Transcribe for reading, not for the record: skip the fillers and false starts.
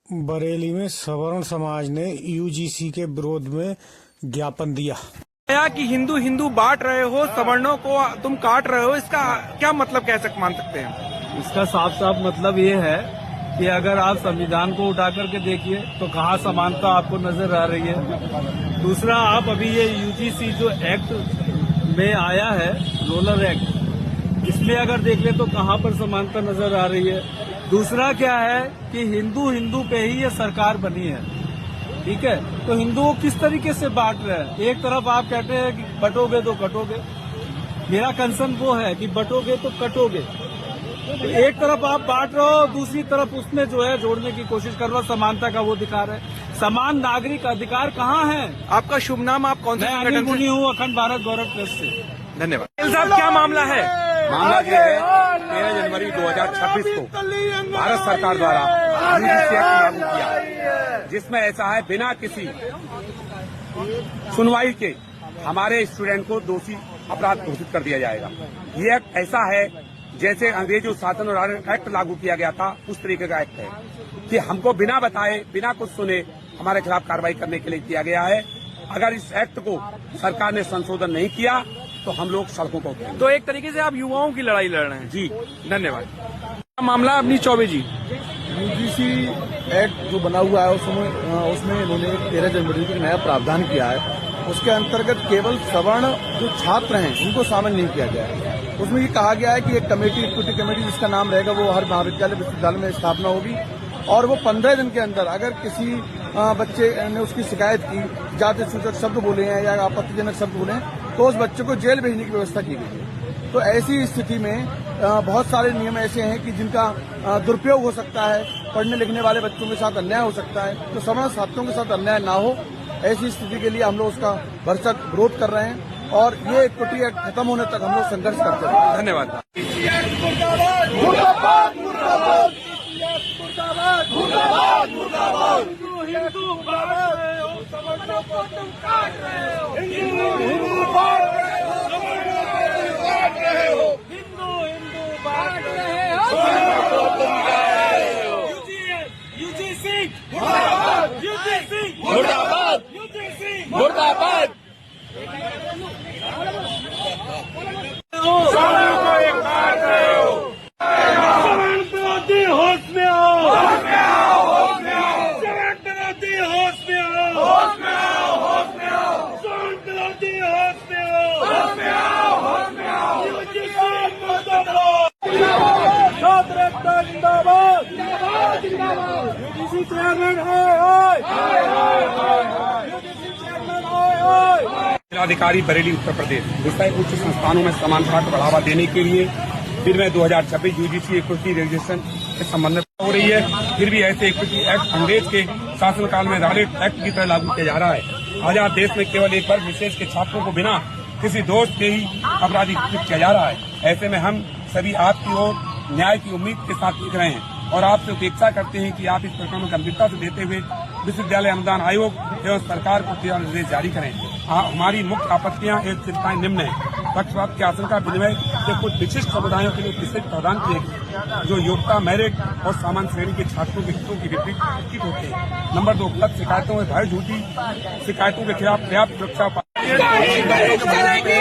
बरेली में सवर्ण समाज ने यूजीसी के विरोध में ज्ञापन दिया। कि हिंदू हिंदू बांट रहे हो, सवर्णों को तुम काट रहे हो, इसका क्या मतलब मान सकते हैं? इसका साफ साफ मतलब ये है कि अगर आप संविधान को उठा करके देखिए तो कहाँ समानता आपको नजर आ रही है। दूसरा, आप अभी ये यूजीसी जो एक्ट में आया है, रोलर एक्ट, इसमें अगर देख ले तो कहाँ पर समानता नजर आ रही है। दूसरा क्या है कि हिंदू हिंदू पे ही ये सरकार बनी है, ठीक है। तो हिंदुओं को किस तरीके से बांट रहे हैं? एक तरफ आप कहते हैं कि बटोगे तो कटोगे, मेरा कंसर्न वो है कि बटोगे तो कटोगे। तो एक तरफ आप बांट रहे हो, दूसरी तरफ उसमें जो है जोड़ने की कोशिश कर रहे हो, समानता का वो अधिकार है। समान नागरिक अधिकार कहाँ है? आपका शुभ नाम, आप कौन से संगठन से? मैं हूँ अखंड भारत गौरव ट्रस्ट से। धन्यवाद। साहब, क्या मामला है? मामला यह है, 13 जनवरी 2026 को भारत सरकार द्वारा यूजीसी एक्ट लागू किया, जिसमें ऐसा है बिना किसी सुनवाई के हमारे स्टूडेंट को दोषी अपराध घोषित कर दिया जाएगा। ये एक्ट ऐसा है जैसे अंग्रेजों शासन और एक्ट लागू किया गया था, उस तरीके का एक्ट है कि हमको बिना बताए, बिना कुछ सुने हमारे खिलाफ कार्रवाई करने के लिए किया गया है। अगर इस एक्ट को सरकार ने संशोधन नहीं किया तो हम लोग सड़कों पर उतरेंगे। तो एक तरीके से आप युवाओं की लड़ाई लड़ रहे हैं। जी, धन्यवाद। मामला अपनी चौबे जी। यूजीसी एक्ट जो बना हुआ है उसमें इन्होंने 13 जनवरी को नया प्रावधान किया है। उसके अंतर्गत केवल सवर्ण जो छात्र हैं उनको शामिल नहीं किया गया है। उसमें ये कहा गया है कि एक कमेटी, इक्विटी कमेटी जिसका नाम रहेगा, वो हर महाविद्यालय विश्वविद्यालय में स्थापना होगी और वो 15 दिन के अंदर अगर किसी बच्चे ने उसकी शिकायत की, जाति सूचक शब्द बोले हैं या आपत्तिजनक शब्द बोले हैं, तो उस बच्चे को जेल भेजने की व्यवस्था की गई है। तो ऐसी स्थिति में बहुत सारे नियम ऐसे हैं कि जिनका दुरुपयोग हो सकता है, पढ़ने लिखने वाले बच्चों के साथ अन्याय हो सकता है। तो सवर्ण छात्रों के साथ अन्याय ना हो, ऐसी स्थिति के लिए हम लोग उसका भरसक विरोध कर रहे हैं और ये इक्विटी एक्ट खत्म होने तक हम लोग संघर्ष करते हैं। धन्यवाद। हिंदू बांट रहे हो, सवर्णों को तुम काट रहे हो। हिंदू बांट रहे हो, सवर्णों को तुम काट रहे हो। यूजीसी मुर्दाबाद, मुर्दाबाद। सवर्णों को एक काट रहे हो। सवर्ण विरोधी होश में आओ, होश में आओ, होश में आओ। सवर्ण विरोधी होश में आओ, होश में आओ, होश में आओ। सवर्ण विरोधी होश में आओ, होश में आओ, होश में आओ। यूजीसी मुर्दाबाद, छात्र एकता जिंदाबाद, यूजीसी चेयरमैन हाय हाय, यूजीसी चेयरमैन हाय हाय। जिलाधिकारी बरेली उत्तर प्रदेश विषय उच्च संस्थानों में समानता को बढ़ावा देने के लिए फिर में 2026 यूजीसी इक्विटी रजिस्ट्रेशन के संबंध में हो रही है। फिर भी ऐसे इक्विटी एक्ट अंग्रेज के शासनकाल में रॉलेट एक्ट की तरह लागू किया जा रहा है। आजाद देश में केवल एक वर्ग विशेष के छात्रों को बिना किसी दोष के ही अपराधी घोषित किया जा रहा है। ऐसे में हम सभी आपकी ओर न्याय की उम्मीद के साथ लिख रहे हैं और आपसे अपेक्षा करते हैं कि आप इस प्रकरण को गंभीरता से देते हुए विश्वविद्यालय अनुदान आयोग एवं सरकार को दिशा निर्देश जारी करें। हमारी मुख्य आपत्तियां एवं चिंताएं निम्न है। पक्षपात की आशंका विनिमय से कुछ विशिष्ट समुदायों के लिए विशेष प्रावधान किए गए जो योग्यता, मेरिट और सामान्य श्रेणी के छात्रों के हितों की विपरीत होते हैं। नंबर 2, गलत शिकायतों में भय, झूठी शिकायतों के खिलाफ पर्याप्त सुरक्षा नहीं चलेगी।